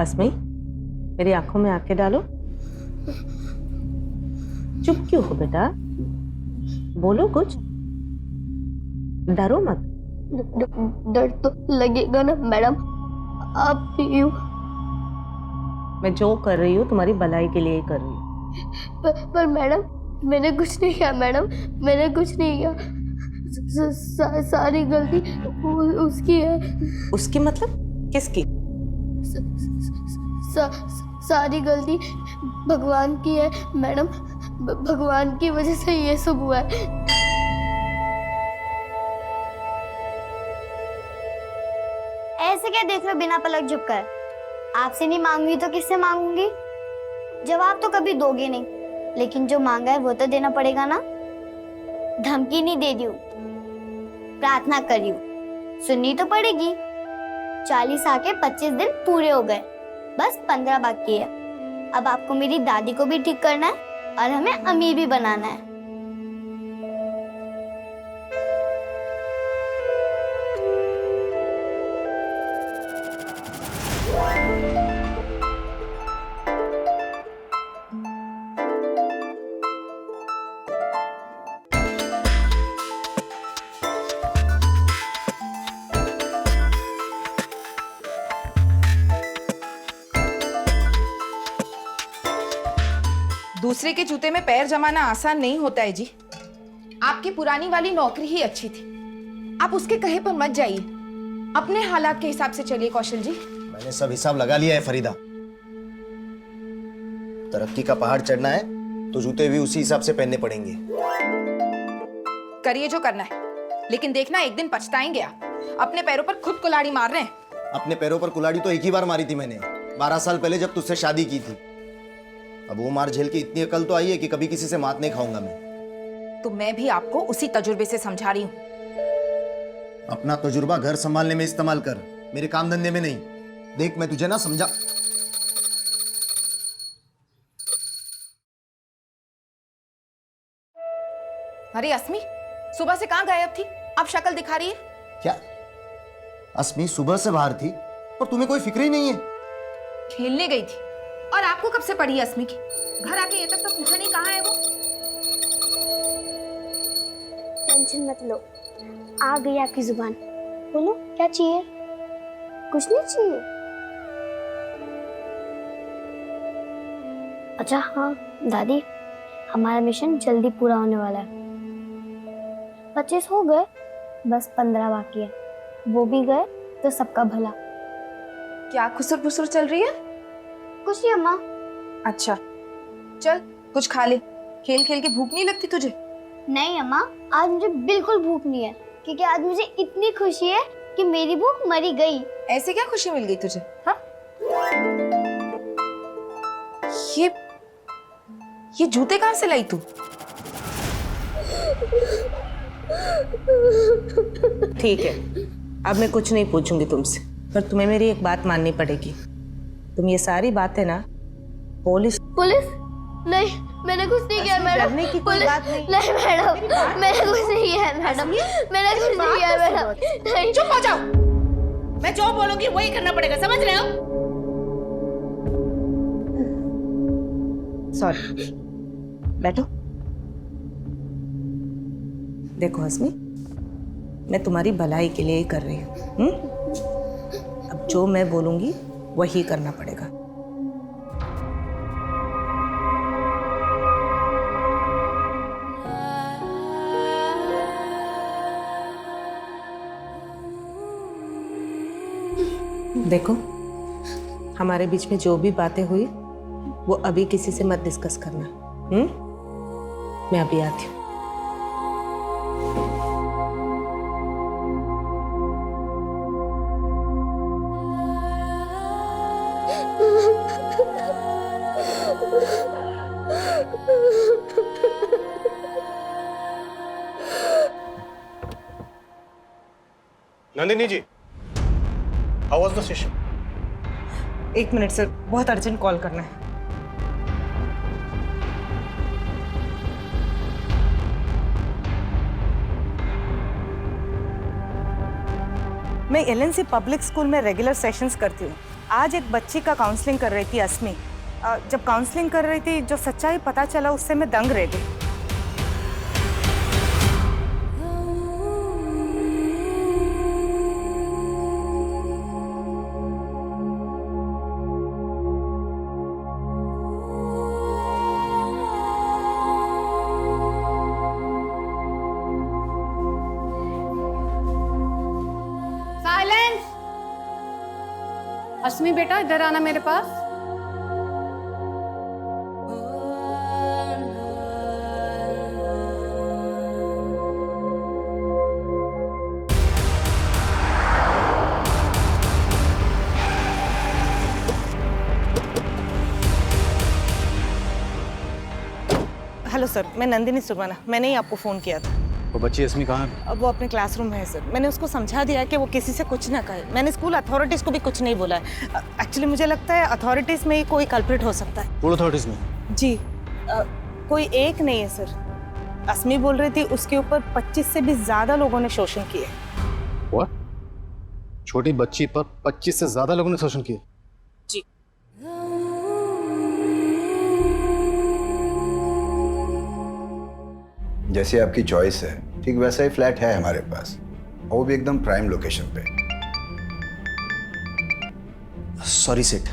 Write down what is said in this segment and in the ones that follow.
अस्मी, मेरी आंखों में आंखें डालो। चुप क्यों हो बेटा? बोलो कुछ, डरो मत। डर तो लगेगा ना मैडम, आप यूं। मैं जो कर रही हूँ तुम्हारी भलाई के लिए ही कर रही हूँ। पर मैडम, मैंने कुछ नहीं किया मैडम, मैंने कुछ नहीं किया। सारी गलती उसकी है। उसकी मतलब किसकी? सारी गलती भगवान की है मैडम। भगवान की वजह से ये सब हुआ है। ऐसे क्या देख रहे हो बिना पलक झुककर? आपसे नहीं मांगूंगी तो किससे मांगूंगी? जवाब तो कभी दोगे नहीं, लेकिन जो मांगा है वो तो देना पड़ेगा ना। धमकी नहीं दे रही हूँ, प्रार्थना कर रही हूँ, सुननी तो पड़ेगी। 40 आके 25 दिन पूरे हो गए, बस 15 बाकी है। अब आपको मेरी दादी को भी ठीक करना है और हमें अमीर भी बनाना है। दूसरे के जूते में पैर जमाना आसान नहीं होता है जी। आपकी पुरानी वाली नौकरी ही अच्छी थी, आप उसके कहे पर मत जाइए, अपने हालात के हिसाब से चलिए कौशल जी। मैंने सब हिसाब लगा लिया है फरीदा। तरक्की का पहाड़ चढ़ना है तो जूते भी उसी हिसाब से पहनने पड़ेंगे। करिए जो करना है, लेकिन देखना एक दिन पछताएंगे आप। अपने पैरों पर खुद कुल्हाड़ी मार रहे हैं। अपने पैरों पर कुल्हाड़ी तो एक ही बार मारी थी मैंने, 12 साल पहले जब तुझसे शादी की थी। अब वो मार झेल के इतनी अकल तो आई है कि कभी किसी से मात नहीं खाऊंगा मैं। तो मैं भी आपको उसी तजुर्बे से समझा रही हूँ। अपना तजुर्बा घर संभालने में इस्तेमाल कर, मेरे काम धंधे में नहीं। देख मैं तुझे ना समझा। अरे अस्मी, सुबह से कहाँ गायब थी? अब शक्ल दिखा रही है। क्या अस्मी सुबह से बाहर थी और तुम्हें कोई फिक्र ही नहीं है? खेलने गई थी। और आपको कब से पड़ी है अस्मी की? घर आके ये तक तो पूछा नहीं कहाँ है वो। टेंशन मत लो, आ गई आपकी जुबान। बोलो क्या चाहिए? कुछ नहीं चाहिए? अच्छा हाँ दादी, हमारा मिशन जल्दी पूरा होने वाला है। 25 हो गए, बस 15 बाकी है। वो भी गए तो सबका भला। क्या खुसर फुसर चल रही है? कुछ नहीं अम्मा। अच्छा चल कुछ खा ले, खेल खेल के भूख नहीं लगती तुझे? नहीं अम्मा, आज मुझे बिल्कुल भूख नहीं है, क्योंकि आज मुझे इतनी खुशी है कि मेरी भूख मरी गई। ऐसे क्या खुशी मिल गई तुझे? हाँ? ये जूते कहाँ से लाई तू? ठीक है, अब मैं कुछ नहीं पूछूंगी तुमसे, पर तुम्हें मेरी एक बात माननी पड़ेगी। तुम ये सारी बातें ना पुलिस नहीं, मैंने कुछ नहीं किया मैडम। डरने की कोई बात नहीं। नहीं मैडम, मैंने कुछ नहीं किया मैडम, मैंने कुछ नहीं किया मैडम। नहीं, चुप हो जाओ, मैं जो बोलूंगी वही करना पड़ेगा, समझ रहे हो? सॉरी, बैठो। देखो हस्मी, मैं तुम्हारी भलाई के लिए ही कर रही हूँ। अब जो मैं बोलूंगी वही करना पड़ेगा। देखो, हमारे बीच में जो भी बातें हुई वो अभी किसी से मत डिस्कस करना। मैं अभी आती हूँ। Nandini ji, how was the session? 1 minute sir, बहुत अर्जेंट कॉल करना है। मैं एलएनसी पब्लिक स्कूल में रेगुलर सेशंस करती हूँ। आज एक बच्ची का काउंसलिंग कर रही थी अस्मी। जब काउंसलिंग कर रही थी जो सच्चाई पता चला उससे मैं दंग रह गई। अस्मी बेटा इधर आना मेरे पास। हेलो सर, मैं नंदिनी सुरवाना। मैंने ही आपको फ़ोन किया था। वो बच्ची अस्मी कहाँ है? अब वो अपने क्लासरूम में है सर। मैंने उसको समझा दिया कि वो किसी से कुछ ना कहे। मैंने स्कूल अथॉरिटीज़ को भी कुछ नहीं बोला है। एक्चुअली मुझे लगता है अथॉरिटीज़ में ही कोई कल्प्रिट हो सकता है। स्कूल अथॉरिटीज में? जी, कोई एक नहीं है सर। अस्मी बोल रही थी उसके ऊपर 25 से भी ज़्यादा लोगों ने शोषण किए। What? छोटी बच्ची पर 25 से ज्यादा लोगों ने शोषण किया? जी। जैसी आपकी चॉइस है ठीक वैसा ही फ्लैट है हमारे पास, और वो भी एकदम प्राइम लोकेशन पे। सॉरी सेठ।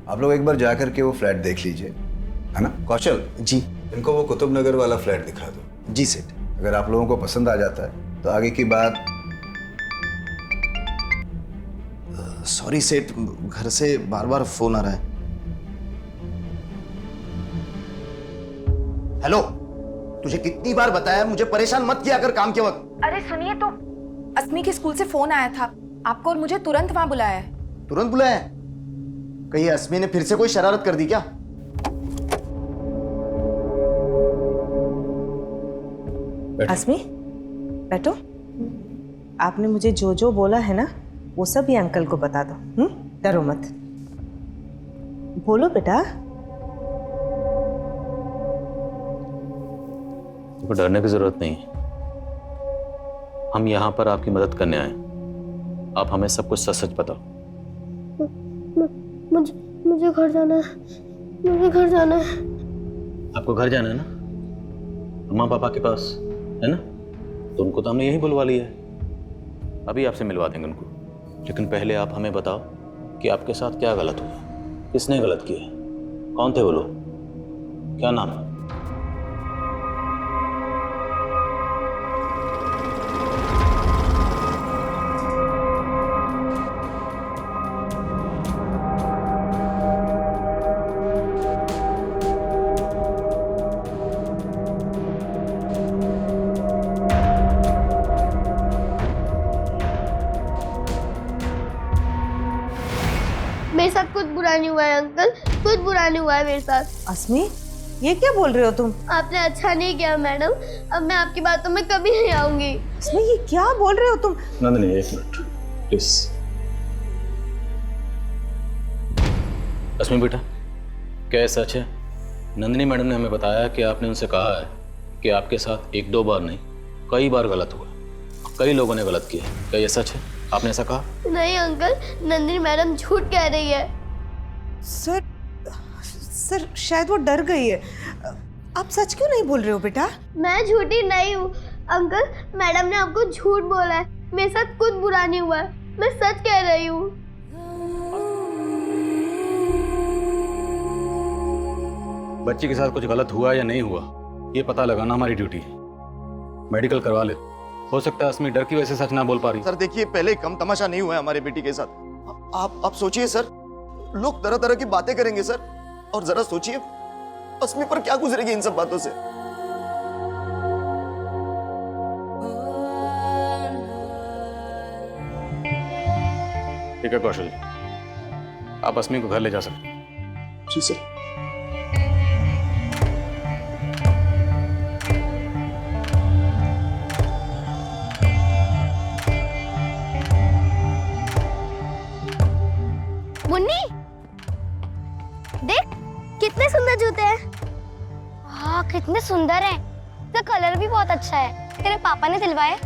आप लोग एक बार जाकर के वो फ्लैट देख लीजिए, है ना? कौशल जी। इनको वो कुतुब नगर वाला फ्लैट दिखा दो। जी सेठ। अगर आप लोगों को पसंद आ जाता है तो आगे की बात। सॉरी सेठ, घर से बार बार फोन आ रहा है। हेलो, तुझे कितनी बार बताया मुझे परेशान मत किया कर काम के वक्त। अरे सुनिए तो, अस्मी के स्कूल से फोन आया था आपको और मुझे तुरंत वहां बुलाया है। तुरंत बुलाया है? कहीं अस्मी ने फिर से कोई शरारत कर दी क्या? अस्मी, बैठो। आपने मुझे जो जो बोला है ना वो सब ये अंकल को बता दो। डरो मत। बोलो बेटा। को डरने की जरूरत नहीं। हम यहाँ पर आपकी मदद करने आए। आप हमें सब कुछ सच सच बताओ। मुझे घर जाना है। मुझे घर जाना है। आपको घर जाना है ना? अम्मा पापा के पास है ना? तो उनको तो हमने यही बुलवा लिया है। अभी आपसे मिलवा देंगे उनको। लेकिन पहले आप हमें बताओ कि आपके साथ क्या गलत हुआ, किसने गलत किया, कौन थे वो लोग, क्या नाम है? मेरे साथ कुछ बुरा नहीं हुआ है अंकल, कुछ बुरा नहीं हुआ है मेरे साथ। अस्मी, ये क्या बोल रहे हो तुम? आपने अच्छा नहीं किया मैडम, अब मैं आपकी बातों में कभी नहीं आऊंगी। अस्मी, ये क्या बोल रहे हो तुम? नंदिनी एक मिनट प्लीज। अस्मी बेटा, क्या ये सच है? नंदिनी मैडम ने हमें बताया कि आपने उनसे कहा है कि आपके साथ एक दो बार नहीं कई बार गलत हुआ, कई लोगों ने गलत किया। क्या ये सच है? आपने ऐसा कहा? नहीं अंकल, नंदिनी मैडम झूठ कह रही है। सर शायद वो डर गई है। आप सच क्यों नहीं बोल रहे हो बेटा? मैं झूठी नहीं हूँ अंकल, मैडम ने आपको झूठ बोला है। मेरे साथ कुछ बुरा नहीं हुआ है, मैं सच कह रही हूँ। बच्ची के साथ कुछ गलत हुआ या नहीं हुआ ये पता लगाना हमारी ड्यूटी है। मेडिकल करवा ले। हो सकता है अस्मी डर की वजह से सच ना बोल पा रही। सर देखिए, पहले कम तमाशा नहीं हुआ है हमारे बेटी के साथ। आप सोचिए सर, लोग तरह तरह की बातें करेंगे सर, और जरा सोचिए अस्मी पर क्या गुजरेगी इन सब बातों से। ठीक है कौशल, आप अस्मी को घर ले जा सकते हैं। जी सर। मुन्नी, देख कितने सुंदर जूते हैं। हाँ, कितने सुंदर हैं। इसका कलर भी बहुत अच्छा है। तेरे पापा ने दिलवाए?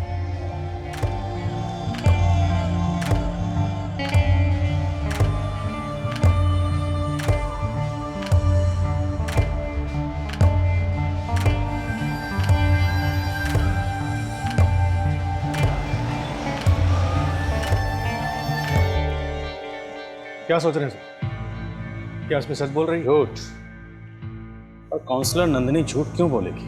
क्या सोच रहे हैं सर? क्या इसमें सच बोल रही है? झूठ। और काउंसलर नंदिनी झूठ क्यों बोलेगी?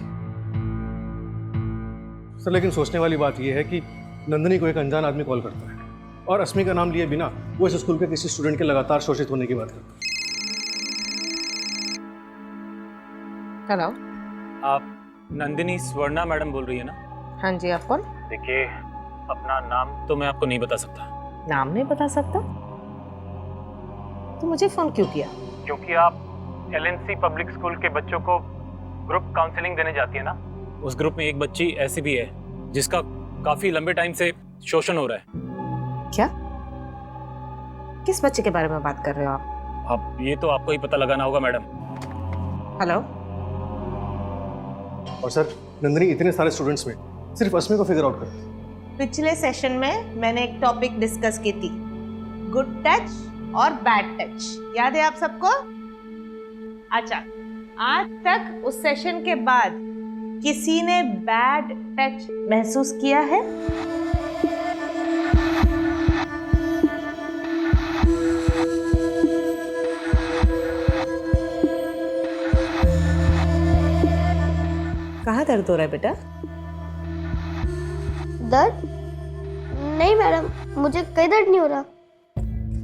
सर लेकिन सोचने वाली बात यह है कि नंदिनी को एक अनजान आदमी कॉल करता है और अस्मी का नाम लिए बिना वो इस स्कूल के किसी स्टूडेंट के लगातार शोषित होने की बात करता है। हेलो। आप नंदिनी स्वर्णा मैडम बोल रही है ना? हाँ जी, आप कौन? देखिए, अपना नाम तो मैं आपको नहीं बता सकता। नाम नहीं बता सकता? तो मुझे फोन क्यों किया? क्योंकि आप LNC पब्लिक स्कूल के बच्चों को ग्रुप काउंसलिंग देने जाती है ना। उस ग्रुप में एक बच्ची ऐसी भी है जिसका काफी लंबे टाइम से शोषण हो रहा है। क्या? किस बच्चे के बारे में बात कर रहे हो आप? अब ये तो आपको ही पता लगाना होगा मैडम। हेलो। और सर, नंदिनी इतने सारे स्टूडेंट्स में सिर्फ अस्मी को फिगर आउट करती है। पिछले सेशन में मैंने एक टॉपिक डिस्कस की थी, गुड टच और बैड टच। याद है आप सबको? अच्छा, आज तक उस सेशन के बाद किसी ने बैड टच महसूस किया है? कहाँ दर्द हो रहा है बेटा? दर्द? नहीं मैडम, मुझे कोई दर्द नहीं हो रहा।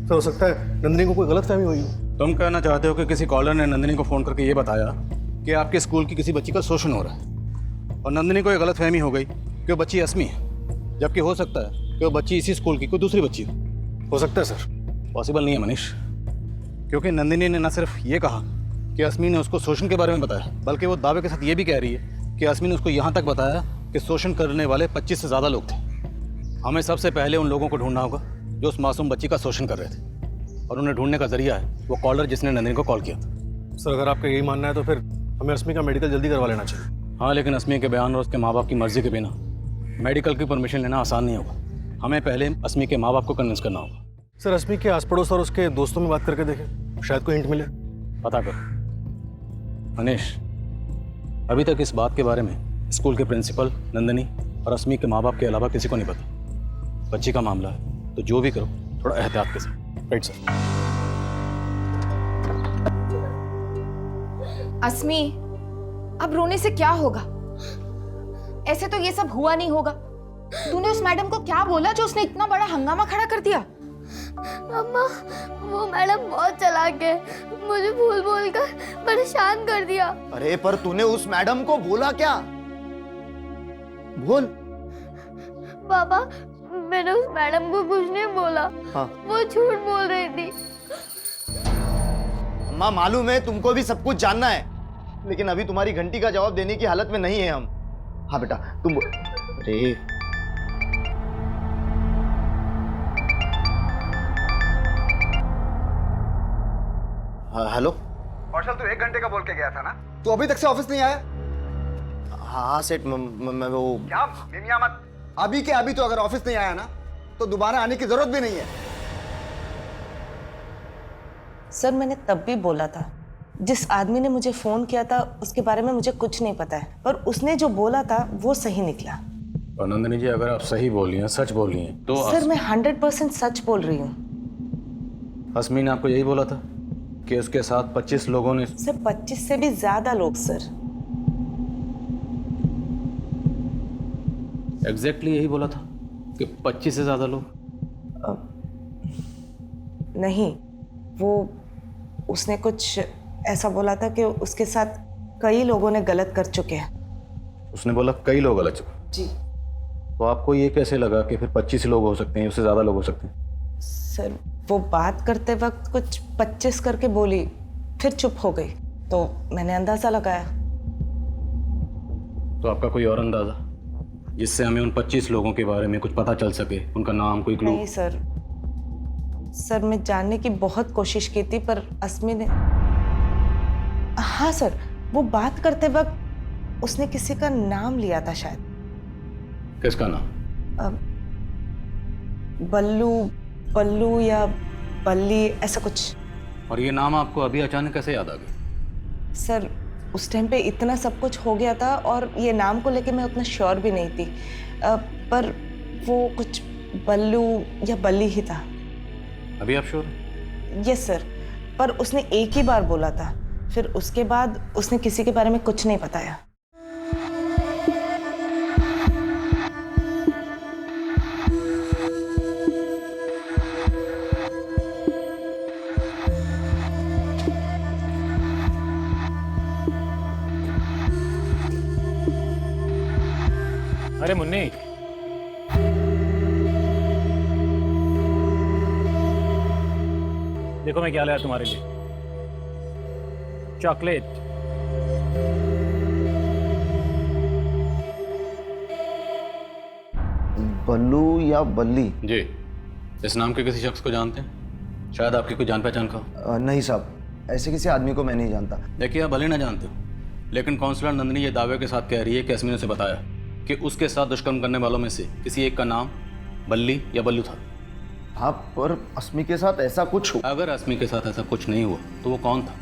सर हो सकता है नंदिनी को कोई गलतफहमी हुई हो। तुम कहना चाहते हो कि किसी कॉलर ने नंदिनी को फ़ोन करके ये बताया कि आपके स्कूल की किसी बच्ची का शोषण हो रहा है, और नंदिनी को ये गलतफहमी हो गई कि वो बच्ची अस्मी है, जबकि हो सकता है कि वो बच्ची इसी स्कूल की कोई दूसरी बच्ची हो सकता है सर। पॉसिबल नहीं है मनीष, क्योंकि नंदिनी ने न सिर्फ ये कहा कि अस्मी ने उसको शोषण के बारे में बताया, बल्कि वो दावे के साथ ये भी कह रही है कि अस्मी ने उसको यहाँ तक बताया कि शोषण करने वाले 25 से ज़्यादा लोग थे। हमें सबसे पहले उन लोगों को ढूंढना होगा जो उस मासूम बच्ची का शोषण कर रहे थे, और उन्हें ढूंढने का जरिया है वो कॉलर जिसने नंदिनी को कॉल किया था। सर अगर आपका यही मानना है तो फिर हमें अस्मी का मेडिकल जल्दी करवा लेना चाहिए। हाँ, लेकिन अस्मी के बयान और उसके माँ बाप की मर्जी के बिना मेडिकल की परमिशन लेना आसान नहीं होगा। हमें पहले अस्मी के माँ बाप को कन्विंस करना होगा। सर अस्मी के आस पड़ोस और उसके दोस्तों में बात करके देखें, शायद कोई हिंट मिले। पता कर मनीष, अभी तक इस बात के बारे में स्कूल के प्रिंसिपल, नंदिनी और अस्मी के माँ बाप के अलावा किसी को नहीं पता। बच्ची का मामला है तो जो भी करो थोड़ा एहतियात के साथ। Right sir. अस्मी, अब रोने से क्या होगा? ऐसे तो ये सब हुआ नहीं होगा। तूने उस मैडम को क्या बोला जो उसने इतना बड़ा हंगामा खड़ा कर दिया? अम्मा, वो मैडम बहुत चालाक है, मुझे भूल बोल कर परेशान कर दिया। अरे पर तूने उस मैडम को बोला क्या? बोल। पापा, मैंने उस मैडम को कुछ नहीं बोला। हाँ। वो झूठ बोल रही थी। अम्मा, मालूम है तुमको भी सब कुछ जानना है, लेकिन अभी तुम्हारी घंटी का जवाब देने की हालत में नहीं है हम। हाँ बेटा तुम। अरे हेलो। मार्शल, तू 1 घंटे का बोल के गया था ना? तू अभी तक से ऑफिस नहीं आया? हाँ सेठ, मैं वो क्या मिमिया मत। अभी के अभी तो अगर ऑफिस नहीं आया ना तो दोबारा आने की जरूरत भी नहीं है। सर मैंने तब भी बोला था, जिस आदमी ने मुझे फोन किया था उसके बारे में मुझे कुछ नहीं पता है, पर उसने जो बोला था वो सही निकला। और नंदिनी जी, अगर आप सही बोल रही हैं, सच बोल रही हैं तो सर मैं 100% सच बोल रही हूँ। अस्मी ने आपको यही बोला था कि उसके साथ 25 लोगों ने? सर 25 से भी ज्यादा लोग सर। एग्जैक्टली यही बोला था कि 25 से ज्यादा लोग? नहीं, वो उसने कुछ ऐसा बोला था कि उसके साथ कई लोगों ने गलत कर चुके हैं। उसने बोला कई लोग गलत चुके? जी। तो आपको ये कैसे लगा कि फिर 25 लोग हो सकते हैं, उससे ज्यादा लोग हो सकते हैं? सर वो बात करते वक्त कुछ 25 करके बोली, फिर चुप हो गई, तो मैंने अंदाजा लगाया। तो आपका कोई और अंदाजा जिससे हमें उन 25 लोगों के बारे में कुछ पता चल सके, उनका नाम, कोई क्लू? नहीं सर मैं जानने की बहुत कोशिश की थी, पर अस्मी ने, हाँ सर, वो बात करते वक्त उसने किसी का नाम लिया था शायद। किसका नाम? बल्लू या बल्ली, ऐसा कुछ। और ये नाम आपको अभी अचानक कैसे याद आ गया? सर उस टाइम पे इतना सब कुछ हो गया था और ये नाम को लेके मैं उतना श्योर भी नहीं थी, पर वो कुछ बल्लू या बल्ली ही था। अभी आप श्योर? यस सर, पर उसने एक ही बार बोला था, फिर उसके बाद उसने किसी के बारे में कुछ नहीं बताया। अरे मुन्नी, देखो मैं क्या लाया तुम्हारे लिए, चॉकलेट। बल्लू या बल्ली? जी, इस नाम के किसी शख्स को जानते हैं? शायद आपकी कोई जान पहचान का हो। नहीं साहब, ऐसे किसी आदमी को मैं नहीं जानता। देखिए, आप भले ना जानते हो, लेकिन काउंसलर नंदिनी ये दावे के साथ कह रही है कि अस्मी ने उसे बताया कि उसके साथ दुष्कर्म करने वालों में से किसी एक का नाम बल्ली या बल्लू था। हाँ, पर अस्मी के साथ ऐसा कुछ अगर अस्मी के साथ ऐसा कुछ नहीं हुआ तो वो कौन था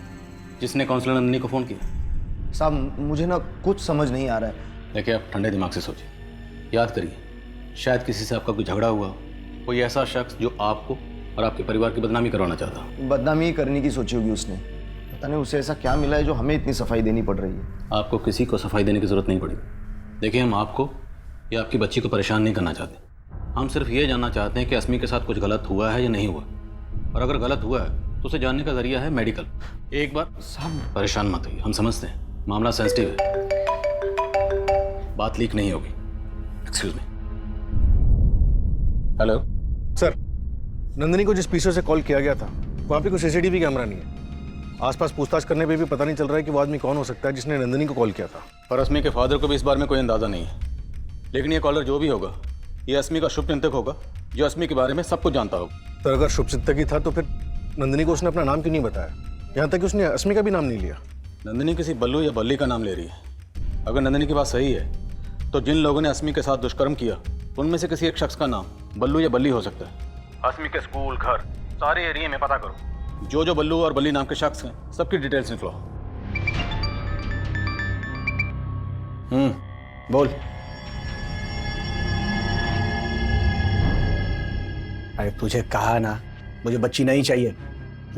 जिसने काउंसलर नंदिनी को फ़ोन किया? साहब, मुझे ना कुछ समझ नहीं आ रहा है। देखिए, आप ठंडे दिमाग से सोचिए, याद करिए, शायद किसी से आपका कोई झगड़ा हुआ हो, कोई ऐसा शख्स जो आपको और आपके परिवार की बदनामी करवाना चाहता हो। बदनामी करने की सोची होगी उसने। पता नहीं उसे ऐसा क्या मिला है जो हमें इतनी सफाई देनी पड़ रही है। आपको किसी को सफाई देने की ज़रूरत नहीं पड़ेगी। देखिए, हम आपको या आपकी बच्ची को परेशान नहीं करना चाहते। हम सिर्फ ये जानना चाहते हैं कि अस्मी के साथ कुछ गलत हुआ है या नहीं हुआ, और अगर गलत हुआ है तो उसे जानने का जरिया है मेडिकल। एक बार साहब, परेशान मत होइए, हम समझते हैं मामला सेंसिटिव है, बात लीक नहीं होगी। Excuse me. Hello sir, Nandini को जिस पीछे से कॉल किया गया था वहाँ पे कोई सीसीटीवी कैमरा नहीं है। आसपास पूछताछ करने पे भी पता नहीं चल रहा है कि वो आदमी कौन हो सकता है जिसने नंदिनी को कॉल किया था। और अस्मी के फादर को भी इस बारे में कोई अंदाज़ा नहीं है, लेकिन ये कॉलर जो भी होगा ये अस्मी का शुभचिंतक होगा जो अस्मी के बारे में सब कुछ जानता होगा। तो अगर शुभचिंतक ही था तो फिर नंदिनी को उसने अपना नाम क्यों नहीं बताया? यहाँ तक कि उसने अस्मी का भी नाम नहीं लिया। नंदिनी किसी बल्लू या बल्ली का नाम ले रही है। अगर नंदिनी की बात सही है तो जिन लोगों ने अस्मी के साथ दुष्कर्म किया उनमें से किसी एक शख्स का नाम बल्लू या बल्ली हो सकता है। अस्मी के स्कूल, घर, सारे एरिया में पता करो। जो बल्लू और बल्ली नाम के शख्स हैं सबकी डिटेल्स निकलो। बोल। अरे तुझे कहा ना, मुझे बच्ची नहीं चाहिए।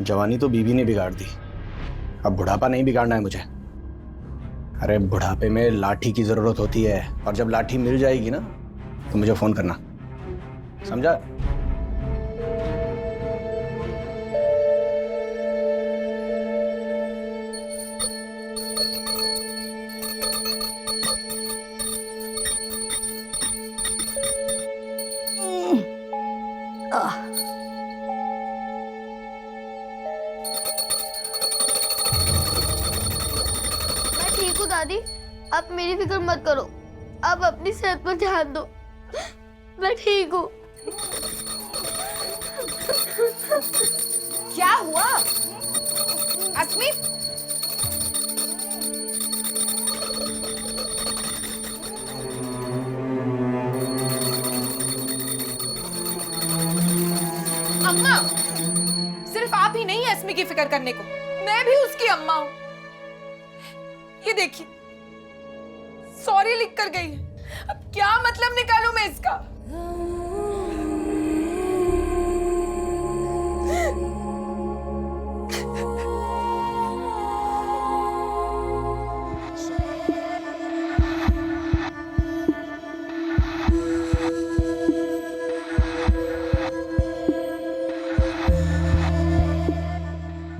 जवानी तो बीवी ने बिगाड़ दी, अब बुढ़ापा नहीं बिगाड़ना है मुझे। अरे बुढ़ापे में लाठी की जरूरत होती है, और जब लाठी मिल जाएगी ना तो मुझे फोन करना, समझा? दादी, आप मेरी फिक्र मत करो, आप अपनी सेहत पर ध्यान दो, मैं ठीक हूँ। क्या हुआ अस्मी? अम्मा, सिर्फ आप ही नहीं है अस्मी की फिक्र करने को, मैं भी उसकी अम्मा हूं। ये देखिए, सॉरी लिख कर गई है। अब क्या मतलब निकालूं मैं इसका?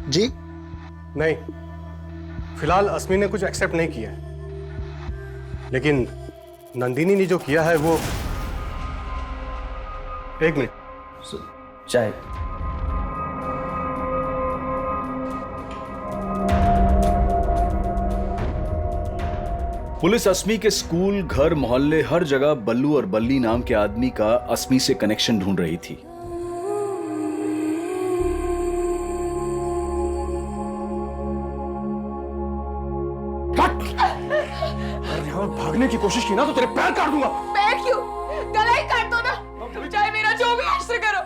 जी नहीं, फिलहाल अस्मी ने कुछ एक्सेप्ट नहीं किया है, लेकिन नंदिनी ने जो किया है वो। एक मिनट, चाय। पुलिस अस्मी के स्कूल, घर, मोहल्ले, हर जगह बल्लू और बल्ली नाम के आदमी का अस्मी से कनेक्शन ढूंढ रही थी। भागने की कोशिश की ना तो तेरे पैर काट दूंगा। पैर क्यों? गला ही काट दो ना, चाहे मेरा जो भी इश्क करो,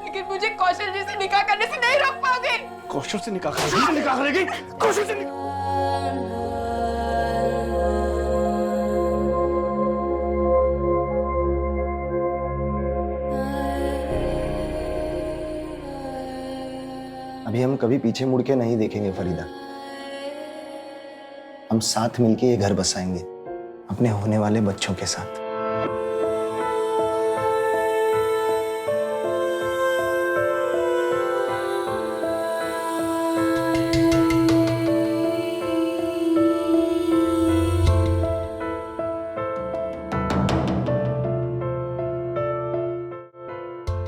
लेकिन मुझे कौशल जी से निकाह करने से नहीं रोक पाओगे। कौशल से निकाह करेगी? कौशल से अभी हम कभी पीछे मुड़ के नहीं देखेंगे फरीदा। हम साथ मिलके ये घर बसाएंगे अपने होने वाले बच्चों के साथ।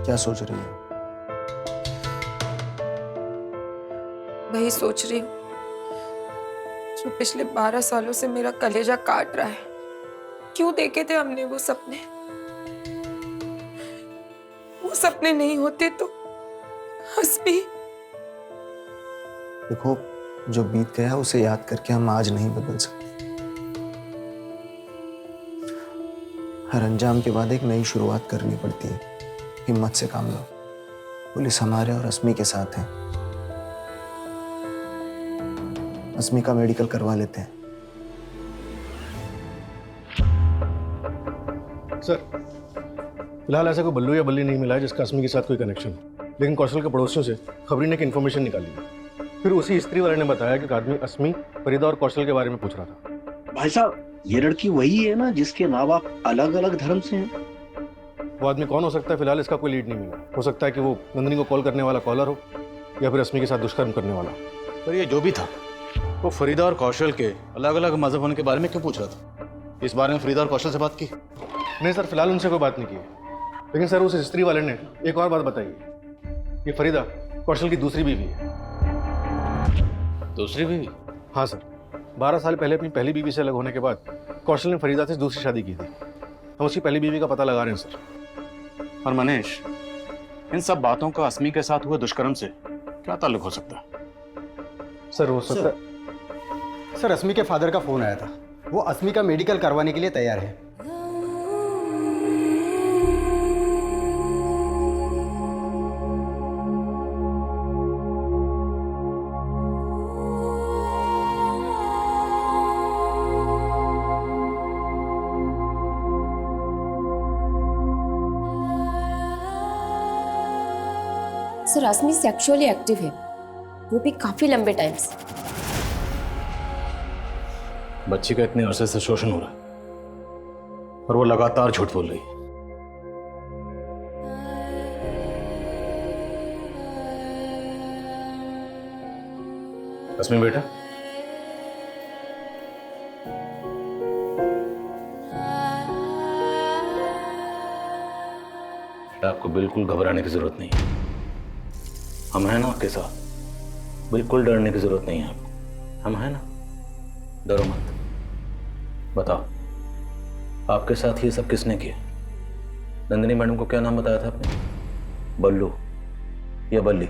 क्या सोच रही हो? वही सोच रही हूँ जो पिछले 12 सालों से मेरा कलेजा काट रहा है। क्यों देखे थे हमने वो सपने? वो सपने नहीं होते तो हस्बी। देखो, जो बीत गया उसे याद करके हम आज नहीं बदल सकते। हर अंजाम के बाद एक नई शुरुआत करनी पड़ती है। हिम्मत से काम लो। पुलिस हमारे और अस्मी के साथ है। अस्मी का मेडिकल करवा लेते हैं। सर, फिलहाल ऐसा कोई बल्लू या बल्ली नहीं मिला है जिसका अस्मी के साथ कोई कनेक्शन हो, लेकिन कौशल के पड़ोसियों से खबरी ने एक इन्फॉर्मेशन निकाली है। फिर उसी स्त्री वाले ने बताया कि एक आदमी अस्मी, फरीदा और कौशल के बारे में पूछ रहा था। भाई साहब, ये लड़की वही है ना जिसके माँ बाप अलग अलग धर्म से हैं? वो आदमी कौन हो सकता है, फिलहाल इसका कोई लीड नहीं मिला। हो सकता है कि वो नंदिनी को कॉल करने वाला कॉलर हो या फिर अस्मी के साथ दुष्कर्म करने वाला। पर ये जो भी था, वो फरीदा और कौशल के अलग अलग मजहब होने के बारे में क्यों पूछ रहा था? इस बारे में फरीदा और कौशल से बात की? नहीं सर, फिलहाल उनसे कोई बात नहीं की है। लेकिन सर, उस स्त्री वाले ने एक और बात बताई है। ये फरीदा कौशल की दूसरी बीवी है। दूसरी बीवी? हाँ सर, 12 साल पहले अपनी पहली बीवी से अलग होने के बाद कौशल ने फरीदा से दूसरी शादी की थी। हम उसकी पहली बीवी का पता लगा रहे हैं सर। और मनीष, इन सब बातों का अस्मी के साथ हुए दुष्कर्म से क्या ताल्लुक हो सकता है? सर, हो सकता है। सर, अस्मी के फादर का फोन आया था। वो अस्मी का मेडिकल करवाने के लिए तैयार है। सर, अस्मी सेक्सुअली एक्टिव है, वो भी काफी लंबे टाइम से। बच्ची का इतने अरसे से शोषण हो रहा है और वो लगातार झूठ बोल रही है। अस्मी बेटा, आपको बिल्कुल घबराने की जरूरत नहीं है। हम हैं ना आपके साथ। बिल्कुल डरने की जरूरत नहीं है आपको। हम हैं ना, डरो मत। बताओ, आपके साथ ये सब किसने किया? नंदिनी मैडम को क्या नाम बताया था आपने? बल्लू या बल्ली,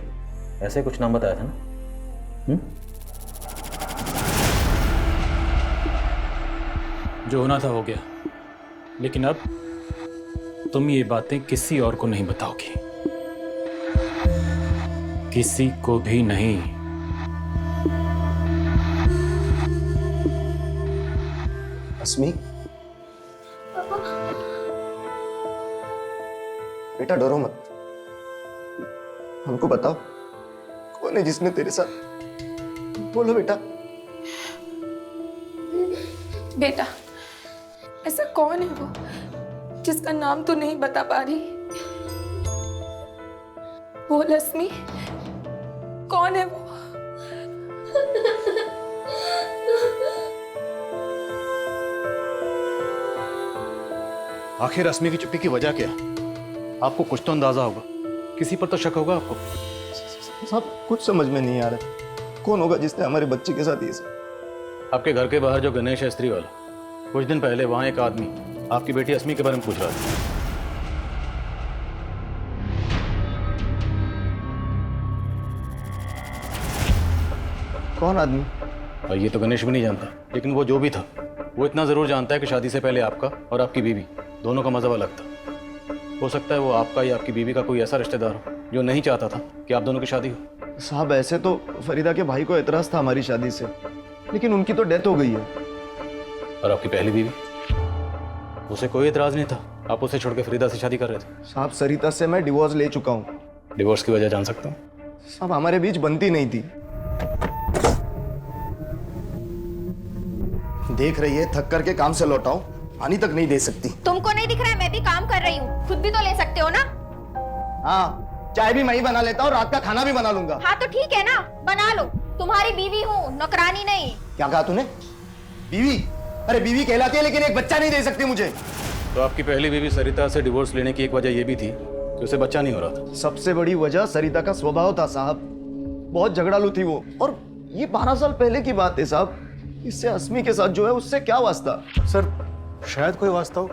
ऐसे कुछ नाम बताया था ना? जो होना था हो गया, लेकिन अब तुम ये बातें किसी और को नहीं बताओगी, किसी को भी नहीं। अस्मी, बेटा डरो मत। हमको बताओ, कौन है जिसने तेरे साथ? बोलो बेटा। बेटा, ऐसा कौन है वो जिसका नाम तो नहीं बता पा रही? बोल अस्मी, कौन है वो? आखिर अस्मी की चुप्पी की वजह क्या? आपको कुछ तो अंदाजा होगा, किसी पर तो शक होगा आपको। साहब, कुछ समझ में नहीं आ रहा। कौन होगा जिसने हमारे बच्चे के साथ ये सब? आपके घर के बाहर जो गणेश है स्त्री वाला, कुछ दिन पहले वहां एक आदमी आपकी बेटी अस्मी के बारे में पूछ रहा था। कौन आदमी? और ये तो गणेश भी नहीं जानता, लेकिन वो जो भी था, वो इतना जरूर जानता है कि शादी से पहले आपका और आपकी बीवी दोनों का मजहब अलग था। हो सकता है वो आपका या आपकी बीवी का कोई ऐसा रिश्तेदार हो जो नहीं चाहता था कि आप दोनों की शादी हो। साहब, ऐसे तो फरीदा के भाई को एतराज था हमारी शादी से, लेकिन उनकी तो डेथ हो गई है। और आपकी पहली बीवी, उसे कोई एतराज नहीं था, आप उसे छोड़ के फरीदा से शादी कर रहे थे। साहब, सरिता से मैं डिवोर्स ले चुका हूँ। डिवोर्स की वजह जान सकता हूँ? अब हमारे बीच बनती नहीं थी। देख रही है, थक करके काम से लौटाओ, पानी तक नहीं दे सकती। तुमको नहीं दिख रहा है मैं भी काम कर रही हूँ, खुद भी तो ले सकते हो ना। हाँ, चाय भी मैं ही बना लेता हूँ, रात का खाना भी बना लूंगा। हाँ तो ठीक है ना, बना लो, तुम्हारी बीवी हूँ, नौकरानी नहीं। क्या कहा तूने? बीवी? अरे बीवी कहलाती है लेकिन एक बच्चा नहीं दे सकती मुझे। तो आपकी पहली बीवी सरिता से डिवोर्स लेने की एक वजह यह भी थी कि उसे बच्चा नहीं हो रहा था। सबसे बड़ी वजह सरिता का स्वभाव था साहब, बहुत झगड़ालू थी वो। और ये 12 साल पहले की बात है साहब, इससे अस्मी के साथ जो है उससे क्या वास्ता? सर शायद कोई वास्ता हो।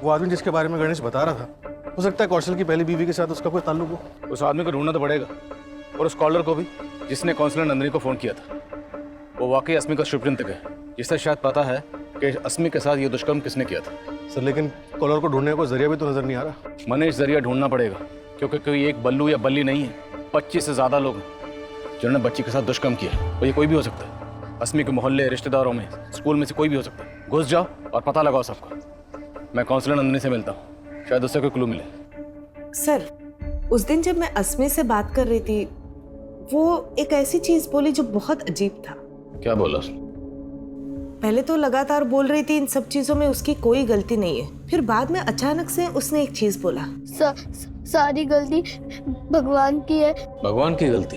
वो आदमी जिसके बारे में गणेश बता रहा था, हो सकता है कौशल की पहली बीवी के साथ उसका कोई ताल्लुक हो। उस आदमी को ढूंढना तो पड़ेगा, और उस कॉलर को भी जिसने काउंसलर नंदिनी को फोन किया था। वो वाकई अस्मी का शुभचिंतक है, जिसे शायद पता है कि अस्मी के साथ ये दुष्कर्म किसने किया था। सर लेकिन कॉलर को ढूंढने का कोई जरिया भी तो नजर नहीं आ रहा। मनीष, जरिया ढूंढना पड़ेगा, क्योंकि कोई एक बल्लू या बल्ली नहीं है, 25 से ज्यादा लोग हैं जिन्होंने बच्ची के साथ दुष्कर्म किया। और ये कोई भी हो सकता है, अस्मी के मोहल्ले, रिश्तेदारों में, स्कूल में से कोई भी हो सकता है। घुस जाओ और पता लगाओ सबका। मैं काउंसलर नंदिनी से मिलता हूँ, शायद उससे कोई क्लू मिले। सर, उस दिन जब मैं अस्मी से बात कर रही थी, वो एक ऐसी चीज बोली जो बहुत अजीब था। क्या बोला उसने? पहले तो लगातार बोल रही थी इन सब चीजों में उसकी कोई गलती नहीं है, फिर बाद में अचानक से उसने एक चीज बोला, सारी गलती भगवान की है। भगवान की गलती?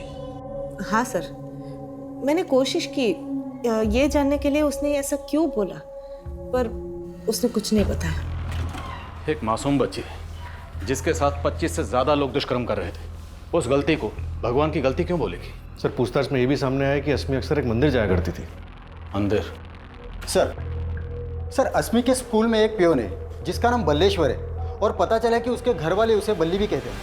हाँ सर, मैंने कोशिश की ये जानने के लिए उसने ऐसा क्यों बोला, पर उसने कुछ नहीं बताया। एक मासूम बच्ची है जिसके साथ 25 से ज्यादा लोग दुष्कर्म कर रहे थे, उस गलती को भगवान की गलती क्यों बोलेगी? सर पूछताछ में ये भी सामने आया कि अस्मी अक्सर एक मंदिर जाया करती थी। मंदिर? सर अस्मी के स्कूल में एक पियोन है जिसका नाम बल्लेश्वर है, और पता चला कि उसके घर वाले उसे बल्ली भी कहते हैं।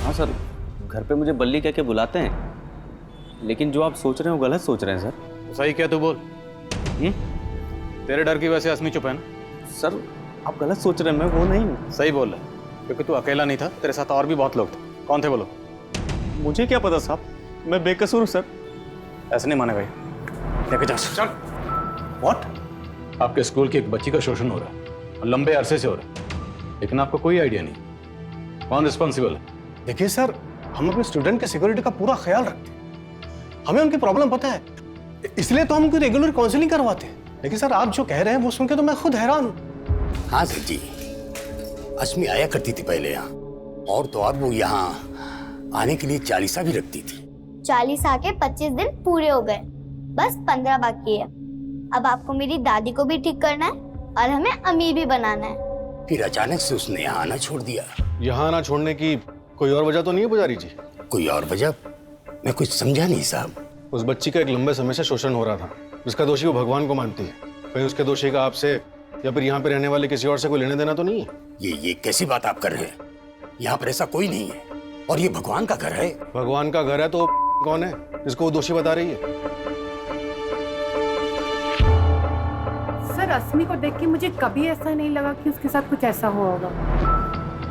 हाँ सर, घर पे मुझे बल्ली कह के बुलाते हैं, लेकिन जो आप सोच रहे हो गलत सोच रहे हैं सर। सही क्या तू बोल? तेरे डर की वजह से अस्मी चुप है ना? सर आप गलत सोच रहे हैं, मैं वो नहीं हूँ। सही बोल रहा है, क्योंकि तू अकेला नहीं था, तेरे साथ और भी बहुत लोग थे। कौन थे बोलो? मुझे क्या पता साहब, मैं बेकसूर हूँ सर। ऐसे नहीं मानेगा ये, लेके जा। चल। व्हाट? आपके स्कूल की एक बच्ची का शोषण हो रहा है, और लंबे अरसे से हो रहा है, लेकिन आपको कोई आइडिया नहीं कौन रिस्पॉन्सिबल है। देखिए सर, हम अपने स्टूडेंट के सिक्योरिटी का पूरा ख्याल रखते हैं, हमें उनकी प्रॉब्लम पता है, इसलिए तो हम उनकी रेगुलर काउंसलिंग करवाते हैं। लेकिन सर आप जो कह रहे हैं वो सुन के तो मैं खुद हैरान हूँ। हाँ सर जी, अस्मी आया करती थी पहले यहाँ, और तो और वो यहाँ आने के लिए 40 भी रखती थी। 40 आके 25 दिन पूरे हो गए, बस 15 बाकी है। अब आपको मेरी दादी को भी ठीक करना है और हमें अमीर भी बनाना है। फिर अचानक से उसने यहाँ आना छोड़ दिया। यहाँ आना छोड़ने की कोई और वजह तो नहीं है पुजारी जी? कोई और वजह? मैं कुछ समझा नहीं साहब। उस बच्ची का एक लंबे समय से शोषण हो रहा था, जिसका दोषी वो भगवान को मानती है। कहीं उसके दोषी का आपसे या फिर यहाँ पे रहने वाले किसी और से कोई लेने देना तो नहीं है? ये कैसी बात आप कर रहे हैं? यहाँ पर ऐसा कोई नहीं है, और ये भगवान का घर है। भगवान का घर है तो कौन है जिसको वो दोषी बता रही है? सर अस्मी को देख के मुझे कभी ऐसा नहीं लगा कि उसके साथ कुछ ऐसा हुआ होगा।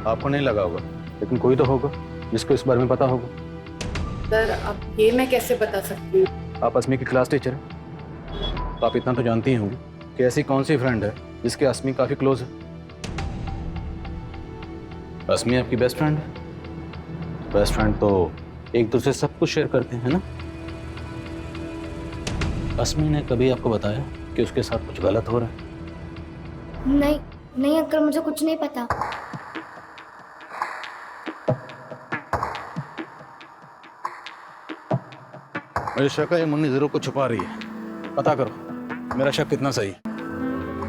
आपको नहीं लगा होगा, लेकिन कोई तो होगा जिसको इस बारे में पता होगा। सर अब ये मैं कैसे बता सकती हूँ? आप अस्मी की क्लास टीचर हैं, तो आप इतना तो जानती ही होंगी कि ऐसी कौन सी फ्रेंड है जिसके अस्मी काफी क्लोज है। अस्मी आपकी बेस्ट फ्रेंड है। बेस्ट फ्रेंड तो एक दूसरे से सब कुछ शेयर करते हैं ना? अस्मी ने कभी आपको बताया कि उसके साथ कुछ गलत हो रहा है? नहीं अंकल, मुझे कुछ नहीं पता। मुझे शक है ये मुन्नी जरूर कुछ छुपा रही है। पता करो मेरा शक कितना सही है।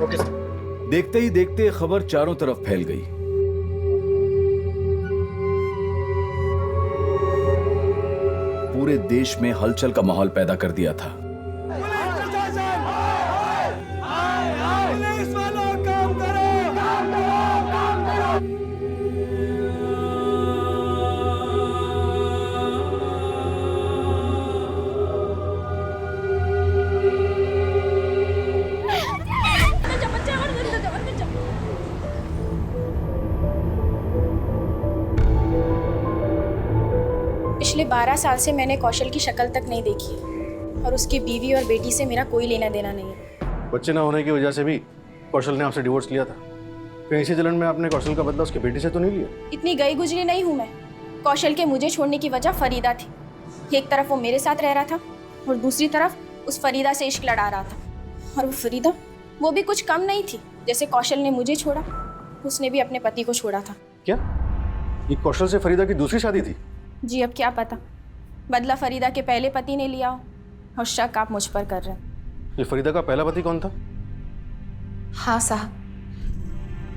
Okay sir. देखते ही देखते खबर चारों तरफ फैल गई। पूरे देश में हलचल का माहौल पैदा कर दिया था। पिछले 12 साल से मैंने कौशल की शक्ल तक नहीं देखी, और उसकी बीवी और बेटी से मेरा कोई लेना देना नहीं है। बच्चे ना होने की वजह से भी कौशल ने आपसे डिवोर्स लिया था। कहीं इसी जलन में आपने कौशल का बदला उसकी बेटी से तो नहीं लिया? इतनी गई गुजरी नहीं हूँ मैं। कौशल के मुझे छोड़ने की वजह फरीदा थी। एक तरफ वो मेरे साथ रह रहा था और दूसरी तरफ उस फरीदा से इश्क लड़ा रहा था। और वो फरीदा, वो भी कुछ कम नहीं थी। जैसे कौशल ने मुझे छोड़ा, उसने भी अपने पति को छोड़ा था। क्या ये कौशल से फरीदा की दूसरी शादी थी? जी अब क्या पता, बदला फरीदा के पहले पति ने लिया हो और शक आप मुझ पर कर रहे हैं। ये फरीदा का पहला पति कौन था? हाँ साहब,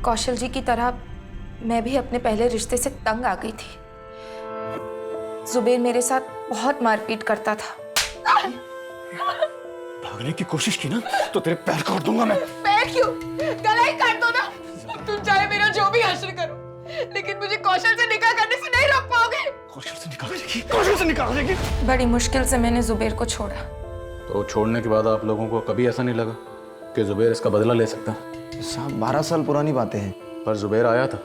कौशल जी की तरह मैं भी अपने पहले रिश्ते से तंग आ गई थी। जुबेर मेरे साथ बहुत मारपीट करता था। भागने की कोशिश की ना तो तेरे पैर काट दूंगा मैं। पैर क्यों? गला ही काट दो ना। तुम चाहे मेरा जो भी हासिल करो, लेकिन मुझे कौशल से निकाह करने से नहीं रोक पाओगे। कौशल से निकाल देगी, कौशल से निकाल देगी। बड़ी मुश्किल से मैंने जुबेर को छोड़ा। तो छोड़ने के बाद आप लोगों को कभी ऐसा नहीं लगा कि जुबेर इसका बदला ले सकता? साहब 12 साल पुरानी बातें हैं। पर जुबेर आया था।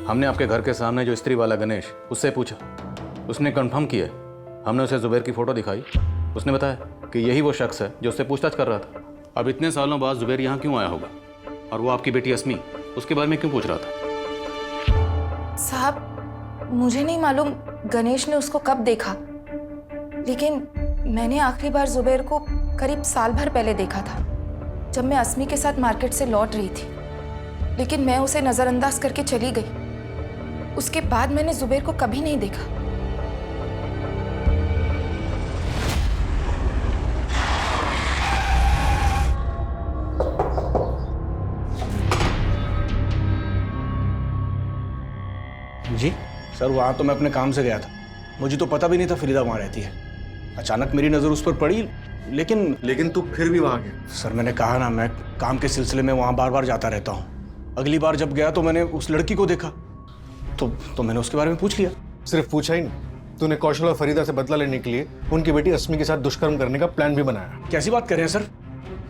हमने आपके घर के सामने जो स्त्री वाला गणेश, उससे पूछा, उसने कंफर्म किया। हमने उसे जुबेर की फोटो दिखाई, उसने बताया कि यही वो शख्स है जो उससे पूछताछ कर रहा था। अब इतने सालों बाद जुबेर यहाँ क्यों आया होगा? और वो आपकी बेटी अस्मी, उसके बारे में क्यों पूछ रहा था? साहब मुझे नहीं मालूम गणेश ने उसको कब देखा, लेकिन मैंने आखिरी बार जुबेर को करीब साल भर पहले देखा था, जब मैं अस्मी के साथ मार्केट से लौट रही थी। लेकिन मैं उसे नजरअंदाज करके चली गई। उसके बाद मैंने जुबेर को कभी नहीं देखा। जी सर, वहाँ तो मैं अपने काम से गया था। मुझे तो पता भी नहीं था फरीदा वहाँ रहती है। अचानक मेरी नज़र उस पर पड़ी, लेकिन तू फिर भी वहाँ गया? सर मैंने कहा ना, मैं काम के सिलसिले में वहाँ बार बार जाता रहता हूँ। अगली बार जब गया तो मैंने उस लड़की को देखा, तो मैंने उसके बारे में पूछ लिया। सिर्फ पूछा ही नहीं, तूने कौशल और फरीदा से बदला लेने के लिए उनकी बेटी अस्मी के साथ दुष्कर्म करने का प्लान भी बनाया। कैसी बात कर रहे हैं सर?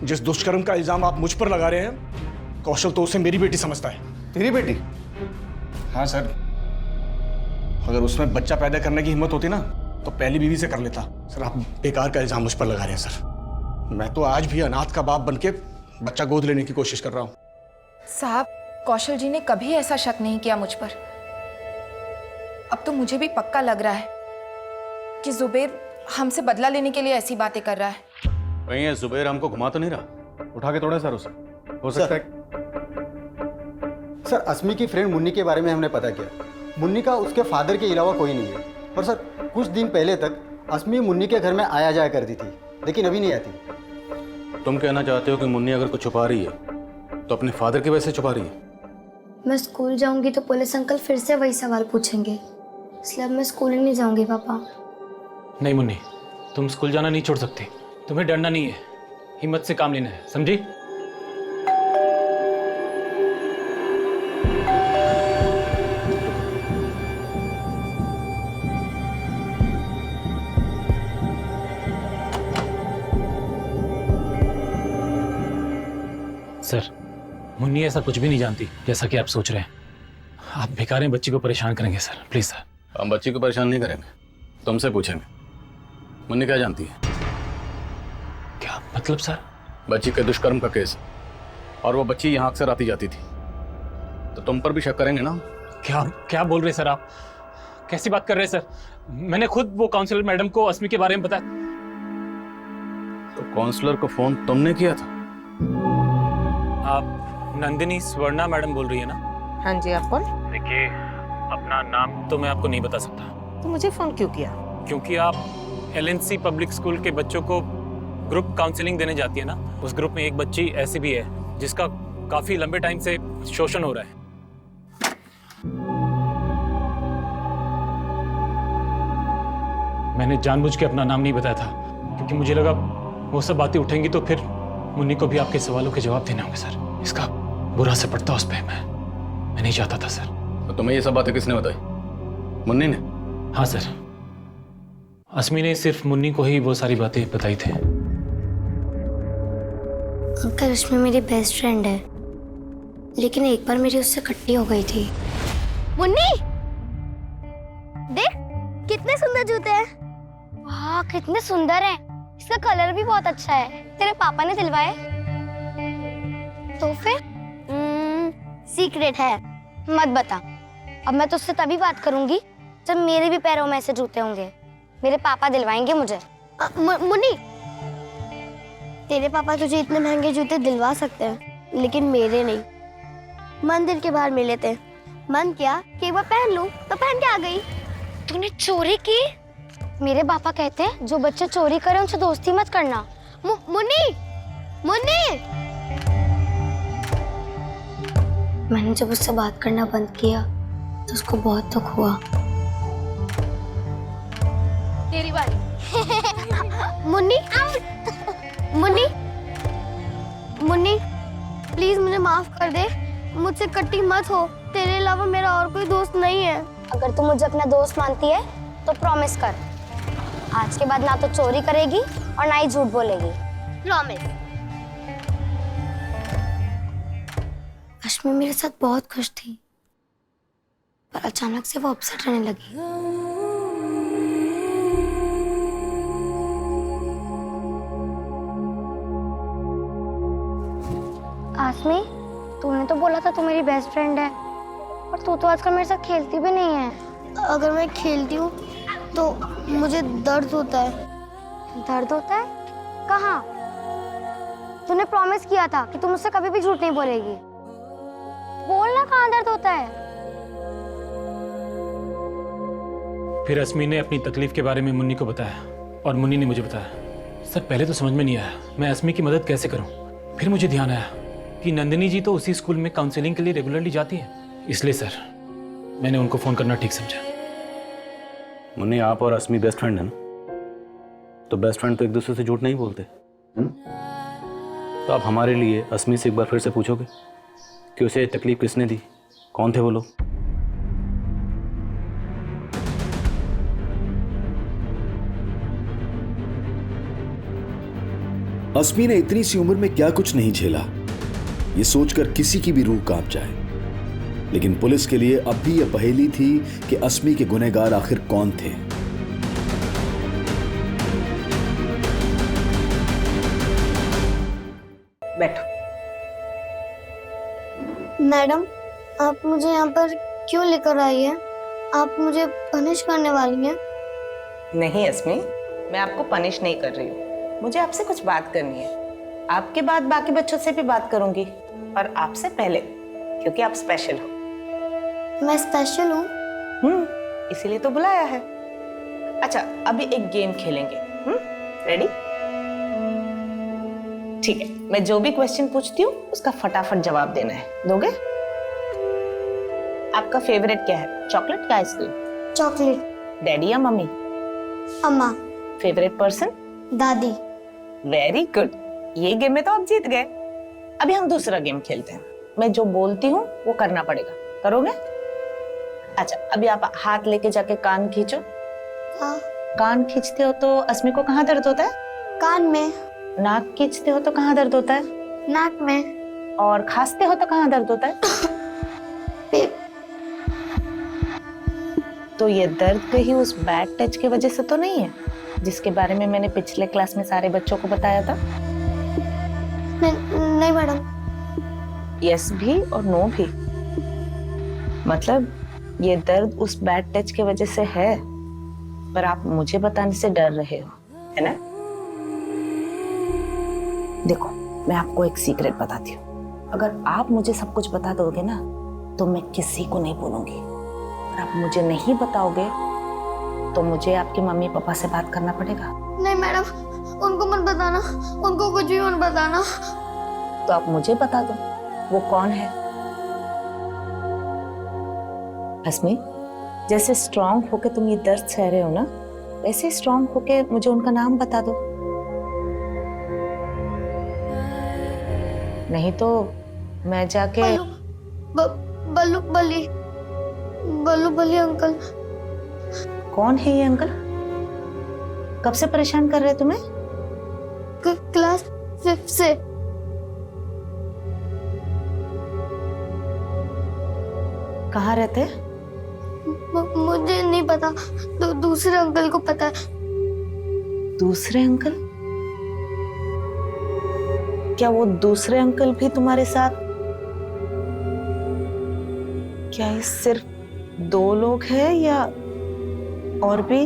जिस दुष्कर्म का इल्जाम आप मुझ पर लगा रहे हैं, कौशल तो उसे मेरी बेटी समझता है। तेरी बेटी? हाँ सर, अगर उसमें बच्चा पैदा करने की हिम्मत होती ना तो पहली बीवी से कर लेता। सर आप बेकार का इल्जाम मुझ पर लगा रहे हैं सर। मैं तो आज भी अनाथ का बाप बनके बच्चा गोद लेने की कोशिश कर रहा हूँ। साहब कौशल जी ने कभी ऐसा शक नहीं किया मुझ पर। अब तो मुझे भी पक्का लग रहा है कि जुबेर हमसे बदला लेने के लिए ऐसी बातें कर रहा है। कहीं ये जुबेर हमको घुमा तो नहीं रहा? उठा के तोड़े सर उसे, हो सकता है। सर अस्मी की फ्रेंड मुन्नी के बारे में हमने पता किया। मुन्नी का उसके फादर के अलावा कोई नहीं है। और सर कुछ दिन पहले तक अस्मी मुन्नी के घर में आया जाया करती थी, लेकिन अभी नहीं आती। तुम कहना चाहते हो कि मुन्नी अगर कुछ छुपा रही है तो अपने फादर की वजह से छुपा रही है? मैं स्कूल जाऊंगी तो पुलिस अंकल फिर से वही सवाल पूछेंगे, इसलिए अब मैं स्कूल ही नहीं जाऊंगी पापा। नहीं मुन्नी, तुम स्कूल जाना नहीं छोड़ सकती। तुम्हें डरना नहीं है, हिम्मत से काम लेना है, समझी? सर मुन्नी ऐसा कुछ भी नहीं जानती जैसा कि आप सोच रहे हैं। आप बेकार बच्ची को परेशान करेंगे सर, प्लीज सर। हम बच्ची को परेशान नहीं करेंगे, तुमसे पूछेंगे मुन्नी क्या जानती है। क्या मतलब सर? बच्ची के दुष्कर्म का केस, और वो बच्ची यहाँ अक्सर आती जाती थी, तो तुम पर भी शक करेंगे ना? क्या क्या बोल रहे सर आप? कैसी बात कर रहे हैं सर? मैंने खुद वो काउंसलर मैडम को अस्मी के बारे में बताया। तो काउंसलर को फोन तुमने किया था? आप नंदिनी स्वर्णा मैडम बोल रही है ना? हाँ जी, आप कौन? देखिए अपना नाम तो मैं आपको नहीं बता सकता। तो मुझे फोन क्यों किया? क्योंकि आप LNC पब्लिक स्कूल के बच्चों को ग्रुप काउंसलिंग देने जाती है ना। उस ग्रुप में एक बच्ची ऐसी भी है जिसका काफी लंबे टाइम से शोषण हो रहा है। मैंने जानबूझ के अपना नाम नहीं बताया था क्योंकि मुझे लगा वो सब बातें उठेंगी तो फिर मुन्नी को भी आपके सवालों के जवाब देने होंगे सर। इसका बुरा असर पड़ता उस पर। मैं नहीं चाहता था सर। तो तुम्हें ये सब बातें किसने बताई? मुन्नी ने? हाँ सर, अस्मी ने सिर्फ मुन्नी को ही वो सारी बातें बताई थी। अंकल उसमें मेरी बेस्ट फ्रेंड है, लेकिन एक बार मेरी उससे खट्टी हो गई थी। मुन्नी देख कितने सुंदर जूते हैं। वाह कितने सुंदर हैं। इसका कलर भी बहुत अच्छा है। तेरे पापा ने दिलवाए? तो फिर सीक्रेट है, मत बता। अब मैं तुझसे तभी बात करूंगी जब मेरे भी पैरों में ऐसे जूते होंगे। मेरे पापा दिलवाएंगे मुझे। मुन्नी, तेरे पापा तुझे इतने महंगे जूते दिलवा सकते हैं, लेकिन मेरे नहीं। मंदिर के बाहर मिले थे, मन किया कि एक बार पहन लूं, तो पहन के आ गई। तूने चोरी की? मेरे पापा कहते हैं जो बच्चे चोरी करे उनसे दोस्ती मत करना। मुन्नी, मुन्नी! मैंने जब उससे बात करना बंद किया तो उसको बहुत दुख हुआ। तेरी बारी। मुन्नी, मुन्नी, मुन्नी, प्लीज मुझे माफ कर दे। मुझसे कट्टी मत हो। तेरे अलावा मेरा और कोई दोस्त नहीं है। अगर तू मुझे अपना दोस्त मानती है तो प्रॉमिस कर, आज के बाद ना तो चोरी करेगी और ना ही झूठ बोलेगी। प्रॉमिस। अश्मी मेरे साथ बहुत खुश थी, पर अचानक से वो अपसेट रहने लगी। आसमी, तूने तो बोला था तू मेरी बेस्ट फ्रेंड है, पर तू तो आजकल मेरे साथ खेलती भी नहीं है। अगर मैं खेलती हूँ तो मुझे दर्द होता है। दर्द होता है? कहाँ? तूने प्रॉमिस किया था कि तू मुझसे कभी भी झूठ नहीं बोलेगी। बोलना, कहाँ दर्द होता है? फिर अस्मी ने अपनी तकलीफ के बारे में मुन्नी को बताया और मुन्नी ने मुझे बताया। सर पहले तो समझ में नहीं आया मैं अस्मी की मदद कैसे करूं। फिर मुझे ध्यान आया कि नंदिनी जी तो उसी स्कूल में काउंसलिंग के लिए रेगुलरली जाती है, इसलिए सर मैंने उनको फोन करना ठीक समझा। मुन्नी, आप और अस्मी बेस्ट फ्रेंड है ना? तो बेस्ट फ्रेंड तो एक दूसरे से झूठ नहीं बोलते, है ना? तो आप हमारे लिए अस्मी से एक बार फिर से पूछोगे कि उसे तकलीफ किसने दी, कौन थे वो लोग? अस्मी ने इतनी सी उम्र में क्या कुछ नहीं झेला, ये सोचकर किसी की भी रूह कांप जाए। लेकिन पुलिस के लिए अब भी यह पहेली थी कि अस्मी के गुनहगार आखिर कौन थे। बैठो। मैडम, आप मुझे यहाँ पर क्यों लेकर आई हैं? आप मुझे पनिश करने वाली हैं? नहीं अस्मी, मैं आपको पनिश नहीं कर रही हूँ। मुझे आपसे कुछ बात करनी है। आपके बाद बाकी बच्चों से भी बात करूंगी, और आपसे पहले, क्योंकि आप स्पेशल हो। मैं स्पेशल हूँ? इसीलिए तो बुलाया है। अच्छा, अभी एक गेम खेलेंगे। रेडी? ठीक है, मैं जो भी क्वेश्चन पूछती हूँ उसका फटाफट जवाब देना है। दोगे? आपका फेवरेट क्या है, चॉकलेट या आइसक्रीम? चॉकलेट। डैडी या मम्मी? अम्मा। Favourite person? दादी। वेरी गुड, ये गेम में तो आप जीत गए। अभी हम दूसरा गेम खेलते हैं। मैं जो बोलती हूँ वो करना पड़ेगा, करोगे? अच्छा, अभी आप हाथ लेके जाके कान खींचो। हाँ। कान खींचते हो तो अस्मी को कहाँ दर्द होता है? कान में। नाक खींचते हो तो कहाँ दर्द होता है? नाक में। और खांसते हो तो कहाँ दर्द होता है? तो ये दर्द कहीं उस बैड टच की वजह से तो नहीं है जिसके बारे में मैंने पिछले क्लास में सारे बच्चों को बताया था? नहीं मैडम। यस भी और नो भी। मतलब ये दर्द उस बैड टच की वजह से है, पर आप मुझे बताने से डर रहे हो, है ना? देखो, मैं आपको एक सीक्रेट बताती हूँ। अगर आप मुझे सब कुछ बता दोगे ना तो मैं किसी को नहीं बोलूंगी। और आप मुझे नहीं बताओगे तो मुझे आपके मम्मी पापा से बात करना पड़ेगा। नहीं मैडम, उनको मत बताना, उनको कुछ भी मत बताना। तो आप मुझे बता दो वो कौन है। अस्मी, जैसे स्ट्रांग होके तुम ये दर्द सह रहे हो ना, वैसे स्ट्रांग होके मुझे उनका नाम बता दो। नहीं तो मैं जाके बल्लू बल्ली, बल्लू बल्ली अंकल। कौन है ये अंकल? कब से परेशान कर रहे हैं तुम्हें? क्लास 5 से। कहाँ रहते हैं? मुझे नहीं पता, दूसरे अंकल को पता है। दूसरे अंकल? क्या वो दूसरे अंकल भी तुम्हारे साथ? क्या ये सिर्फ 2 लोग हैं या और भी?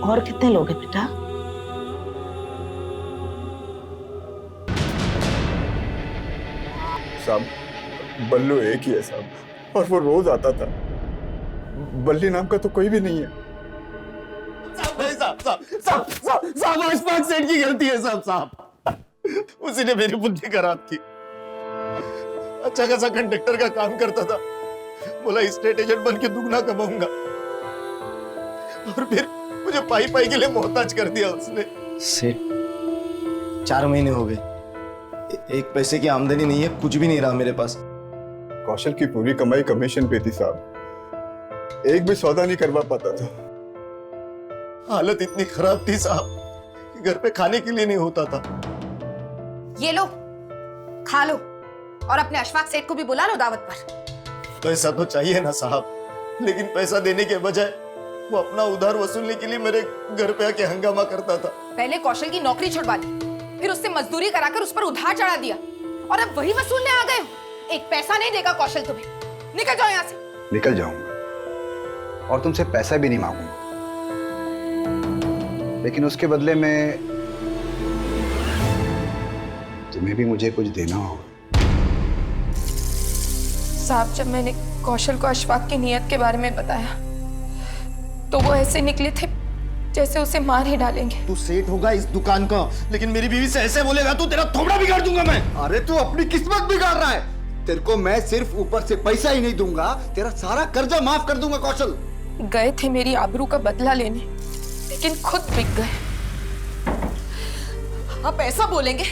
और कितने लोग हैं बेटा? साहब बल्लू एक ही है साहब, और वो रोज आता था। बल्ली नाम का तो कोई भी नहीं है। साहब अशफाक सेठ की गलती है साहब। उसी ने मेरी बुद्धि खराब की। अच्छा खासा कंडक्टर का काम करता था, बोला स्टेट एजेंट बन के दुगना कमाऊंगा, और फिर मुझे पाई पाई के लिए मोहताज कर दिया उसने। सेठ 4 महीने हो गए, एक पैसे की आमदनी नहीं है, कुछ भी नहीं रहा मेरे पास। कौशल की पूरी कमाई कमीशन पे थी साहब, एक भी सौदा नहीं करवा पाता था। हालत इतनी खराब थी साहब कि घर पे खाने के लिए नहीं होता था। ये लो, खा लो, और अपने अशफाक सेठ को भी बुला लो दावत पर। पैसा तो चाहिए ना साहब, लेकिन पैसा देने के बजाय वो अपना उधार वसूलने के लिए मेरे घर पे आके हंगामा करता था। पहले कौशल की नौकरी छुड़वा दी, फिर उससे मजदूरी कराकर उस पर उधार चढ़ा दिया, और अब वही वसूलने आ गए हो। एक पैसा नहीं देगा कौशल तुम्हें। निकल जाओ यहाँ से। निकल जाऊंगा, और तुमसे पैसा भी नहीं मांगूंगा, लेकिन उसके बदले में तुम्हें भी मुझे कुछ देना होगा। साहब, जब मैंने कौशल को अशफाक की नीयत के बारे में बताया तो वो ऐसे निकले थे जैसे उसे मार ही डालेंगे। तू सेठ होगा इस दुकान का, लेकिन मेरी बीवी से ऐसे बोलेगा तो तेरा थोबड़ा बिगाड़ दूंगा मैं। अरे तू अपनी किस्मत बिगाड़ रहा है। तेरे को मैं सिर्फ ऊपर से पैसा ही नहीं दूंगा, तेरा सारा कर्जा माफ कर दूंगा। कौशल गए थे मेरी आबरू का बदला लेने, लेकिन खुद बिक गए। आप ऐसा बोलेंगे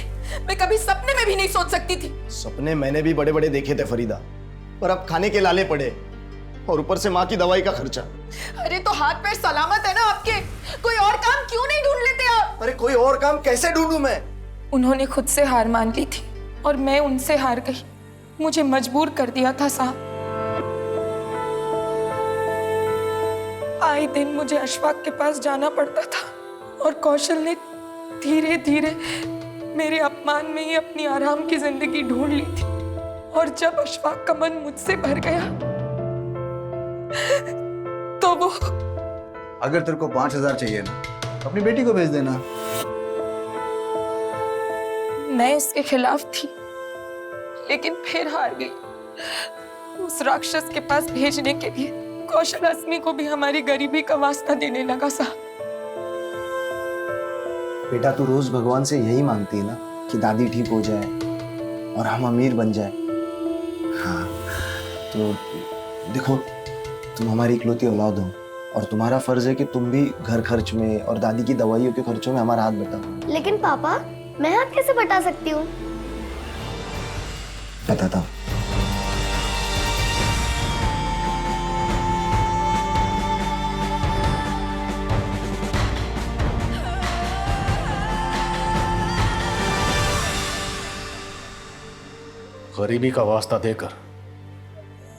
मैं कभी सपने में भी नहीं सोच सकती थी। सपने मैंने भी बड़े बड़े देखे थे फरीदा, पर अब खाने के लाले पड़े, और ऊपर से माँ की दवाई का खर्चा। अरे तो हाथ पैर सलामत है ना आपके, कोई और काम क्यों नहीं ढूंढ लेते आप? अरे कोई और काम कैसे ढूंढूं मैं? उन्होंने खुद से हार मान ली थी और मैं उनसे हार गई। मुझे मजबूर कर दिया था साहब। आए दिन मुझे अशफाक के पास जाना पड़ता था, और कौशल ने धीरे धीरे मेरे अपमान में ही अपनी आराम की जिंदगी ढूंढ ली थी। और जब अशफाक का मन मुझसे भर गया तो वो। अगर तेरे को 5000 चाहिए ना, अपनी बेटी को भेज देना। मैं इसके खिलाफ थी, लेकिन फिर हार गई। उस राक्षस के पास भेजने के लिए कौशल अस्मी को भी हमारी गरीबी का वास्ता देने लगा साहब। बेटा तू रोज भगवान से यही मांगती है ना कि दादी ठीक हो जाए और हम अमीर बन जाए। हाँ तो देखो, तुम हमारी इकलौती औलाद हो, और तुम्हारा फर्ज है कि तुम भी घर खर्च में और दादी की दवाइयों के खर्चों में हमारा हाथ बटाओ। लेकिन पापा, मैं हाथ कैसे बटा सकती हूँ? बताता हूँ। गरीबी का वास्ता देकर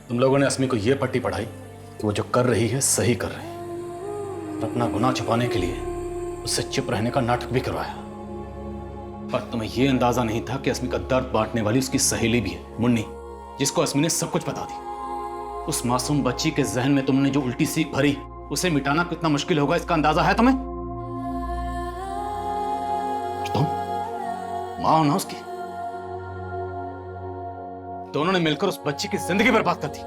तुम लोगों ने अस्मी को यह पट्टी पढ़ाई कि वो जो कर रही है सही कर रही है, और अपना गुनाह छुपाने के लिए उससे चुप रहने का नाटक भी करवाया। पर तुम्हें यह अंदाजा नहीं था कि अस्मी का दर्द बांटने वाली उसकी सहेली भी है, मुन्नी, जिसको अस्मी ने सब कुछ बता दी। उस मासूम बच्ची के जहन में तुमने जो उल्टी सीख भरी, उसे मिटाना कितना मुश्किल होगा इसका अंदाजा है तुम्हें? तुम मां हो ना उसकी, दोनों ने मिलकर उस बच्ची की जिंदगी बर्बाद कर दी।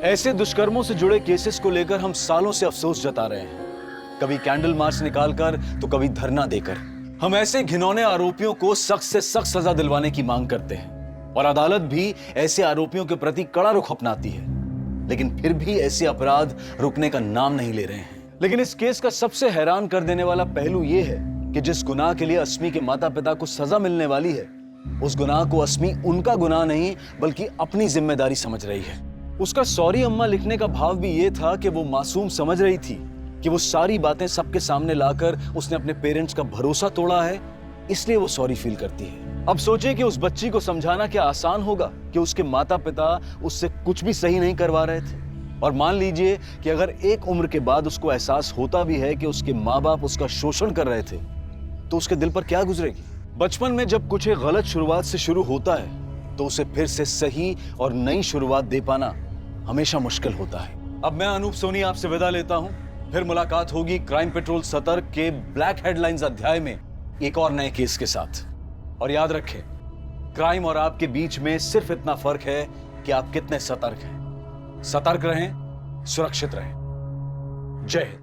ऐसे दुष्कर्मों से जुड़े केसेस को लेकर हम सालों से अफसोस जता रहे हैं, कभी कैंडल मार्च निकालकर तो कभी धरना देकर। हम ऐसे घिनौने आरोपियों को सख्त से सख्त सजा दिलवाने की मांग करते हैं, और अदालत भी ऐसे आरोपियों के प्रति कड़ा रुख अपनाती है, लेकिन फिर भी ऐसे अपराध रुकने का नाम नहीं ले रहे हैं। लेकिन इस केस का सबसे हैरान कर देने वाला पहलू यह है कि जिस गुनाह के लिए अस्मी के माता पिता को सजा मिलने वाली है, उस गुनाह को अस्मी उनका गुनाह नहीं बल्कि अपनी जिम्मेदारी समझ रही है। उसका सॉरी अम्मा लिखने का भाव भी ये था कि वो मासूम समझ रही थी कि वो सारी बातें सबके सामने लाकर उसने अपने पेरेंट्स का भरोसा तोड़ा है, इसलिए वो सॉरी फील करती है। अब सोचिए कि उस बच्ची को समझाना क्या आसान होगा कि उसके माता पिता उससे कुछ भी सही नहीं करवा रहे थे। और मान लीजिए कि अगर एक उम्र के बाद उसको एहसास होता भी है कि उसके माँ बाप उसका शोषण कर रहे थे, तो उसके दिल पर क्या गुजरेगी। बचपन में जब कुछ एक गलत शुरुआत से शुरू होता है तो उसे फिर से सही और नई शुरुआत दे पाना हमेशा मुश्किल होता है। अब मैं अनूप सोनी आपसे विदा लेता हूं। फिर मुलाकात होगी क्राइम पेट्रोल सतर्क के ब्लैक हेडलाइंस अध्याय में एक और नए केस के साथ। और याद रखें, क्राइम और आपके बीच में सिर्फ इतना फर्क है कि आप कितने सतर्क हैं। सतर्क रहें, सुरक्षित रहें। जय हिंद।